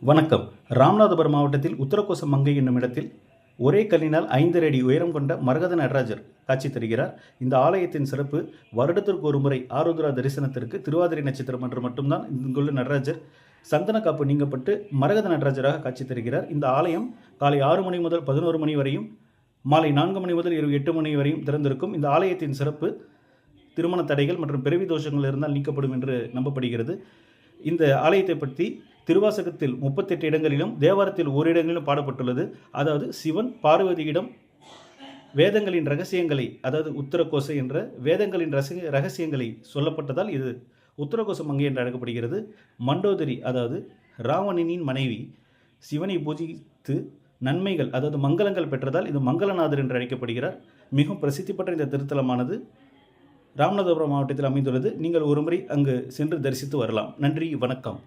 வணக்கம். ராமநாதபுரம் மாவட்டத்தில் உத்தரகோச மங்கை என்னும் இடத்தில் ஒரே கல்லினால் 5 அடி உயரம் கொண்ட மரகத நடராஜர் காட்சி தருகிறார். இந்த ஆலயத்தின் சிறப்பு, வருடத்திற்கு ஒரு முறை ஆருத்ரா தரிசனத்திற்கு திருவாதிரை நட்சத்திரம் என்று மட்டும்தான் இங்குள்ள நடராஜர் சந்தன காப்பு நீங்கப்பட்டு மரகத நடராஜராக காட்சி தருகிறார். இந்த ஆலயம் காலை 6 மணி முதல் 11 மணி வரையும், மாலை 4 மணி முதல் இரவு 8 மணி வரையும் திறந்திருக்கும். இந்த ஆலயத்தின் சிறப்பு, திருமண தடைகள் மற்றும் பிறவி தோஷங்கள் இருந்தால் நீக்கப்படும் என்று நம்பப்படுகிறது. இந்த ஆலயத்தை பற்றி திருவாசகத்தில் 38 இடங்களிலும் தேவாரத்தில் ஒரு இடங்களிலும் பாடப்பட்டுள்ளது. அதாவது சிவன் பார்வதியிடம் வேதங்களின் ரகசியங்களை, அதாவது உத்தரகோச என்ற வேதங்களின் ரகசியங்களை சொல்லப்பட்டதால் இது உத்தரகோச மங்கை என்று அழைக்கப்படுகிறது. மண்டோதரி, அதாவது ராவணனின் மனைவி, சிவனை பூஜித்து நன்மைகள், அதாவது மங்களங்கள் பெற்றதால் இது மங்களநாதர் என்று அழைக்கப்படுகிறார். மிகவும் பிரசித்தி பெற்ற இந்த திருத்தலமானது ராமநாதபுரம் மாவட்டத்தில் அமைந்துள்ளது. நீங்கள் ஒருமுறை அங்கு சென்று தரிசித்து வரலாம். நன்றி, வணக்கம்.